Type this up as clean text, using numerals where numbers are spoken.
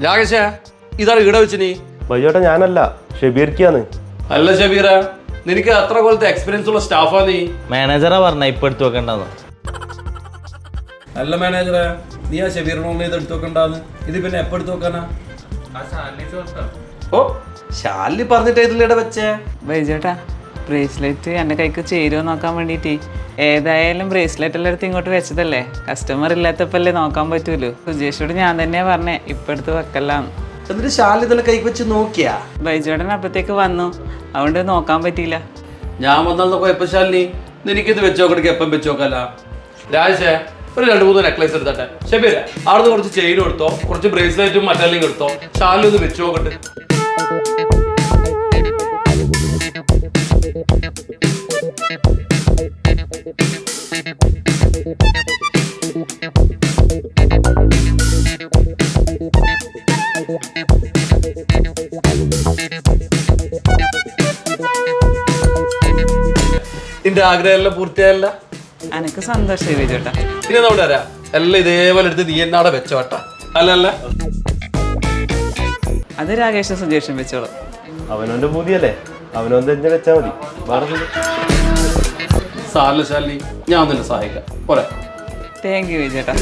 രാകേഷ ഇതാണ് ഈട വെച്ചിനി. ബൈജോട്ടാ ഞാനല്ല, ഷബീർക്കാണ്. അല്ല ഷബീറ, നിനക്ക് അത്ര പോലത്തെ എക്സ്പീരിയൻസ് ഉള്ള സ്റ്റാഫാ നീ? മാനേജറാ പറഞ്ഞ ഇപ്പൊ എടുത്തു വെക്കണ്ടെന്ന്. അല്ല മാനേജറെ, നീ ആ ഷബീറിനൊന്നും ഇത് എടുത്തു വെക്കണ്ടാന്ന്. ഇത് പിന്നെ എപ്പോ എടുത്തു വെക്കാനാ? ഓ ശാലിനി പറഞ്ഞിട്ട് ഇതിലിടെ വെച്ചേ. ബൈജേട്ടാ, ബ്രേസ്ലെറ്റ് എൻ്റെ കൈക്ക് ചേരുമോ നോക്കാൻ വേണ്ടിയിട്ട്. ഏതായാലും ബ്രേസ്ലെറ്റ് എല്ലാം എടുത്ത് ഇങ്ങോട്ട് വെച്ചതല്ലേ, കസ്റ്റമർ ഇല്ലാത്തപ്പല്ലേ നോക്കാൻ പറ്റൂലൂ. സുജേഷോട് ഞാൻ തന്നെയാ പറഞ്ഞേ ഇപ്പം എടുത്ത് വെക്കല്ലാന്ന്. എന്നിട്ട് ശാലിനി തന്നെ കൈക്ക് വെച്ച് നോക്കിയാ? ബൈജേട്ടൻ അപ്പത്തേക്ക് വന്നു, അതുകൊണ്ട് നോക്കാൻ പറ്റിയില്ല. ഞാൻ വന്നാൽ കുഴപ്പം ശാലിനി, നിനക്കിത് വെച്ച് നോക്കണെങ്കിൽ എപ്പം വെച്ച് നോക്കല്ല. രാജേഷേ, ഒരു 2-3 നെക്ലേസ് എടുത്തട്ടെ. ഷബീര, അവിടുന്ന് കുറച്ച് ചെയിനും എടുത്തോ, കുറച്ച് ബ്രേസ്ലെറ്റും മറ്റെല്ലാം എടുത്തോ. ശാലിനി ഒന്ന് വെച്ച് നോക്കട്ടെ. നിന്റെ ആഗ്രഹം എല്ലാം പൂർത്തിയായല്ല? എനിക്ക് സന്തോഷമായി ബൈജേട്ടാ. പിന്നെ നമ്മുടെ വരാ എല്ലാം ഇതേപോലെ എടുത്ത് നീ എന്നാടെ വെച്ചോട്ടാ. അല്ലല്ല, അത് രാകേഷും സുജേഷും വെച്ചോളൂ. അവനവന്റെ പൂതിയല്ലേ, അവനവൻ തന്നെ വെച്ചാൽ മതി. സാറില്ല ശാലിനി, ഞാൻ നിന്നെ സഹായിക്കാം. പോരെ? Thank you ബൈജേട്ടാ.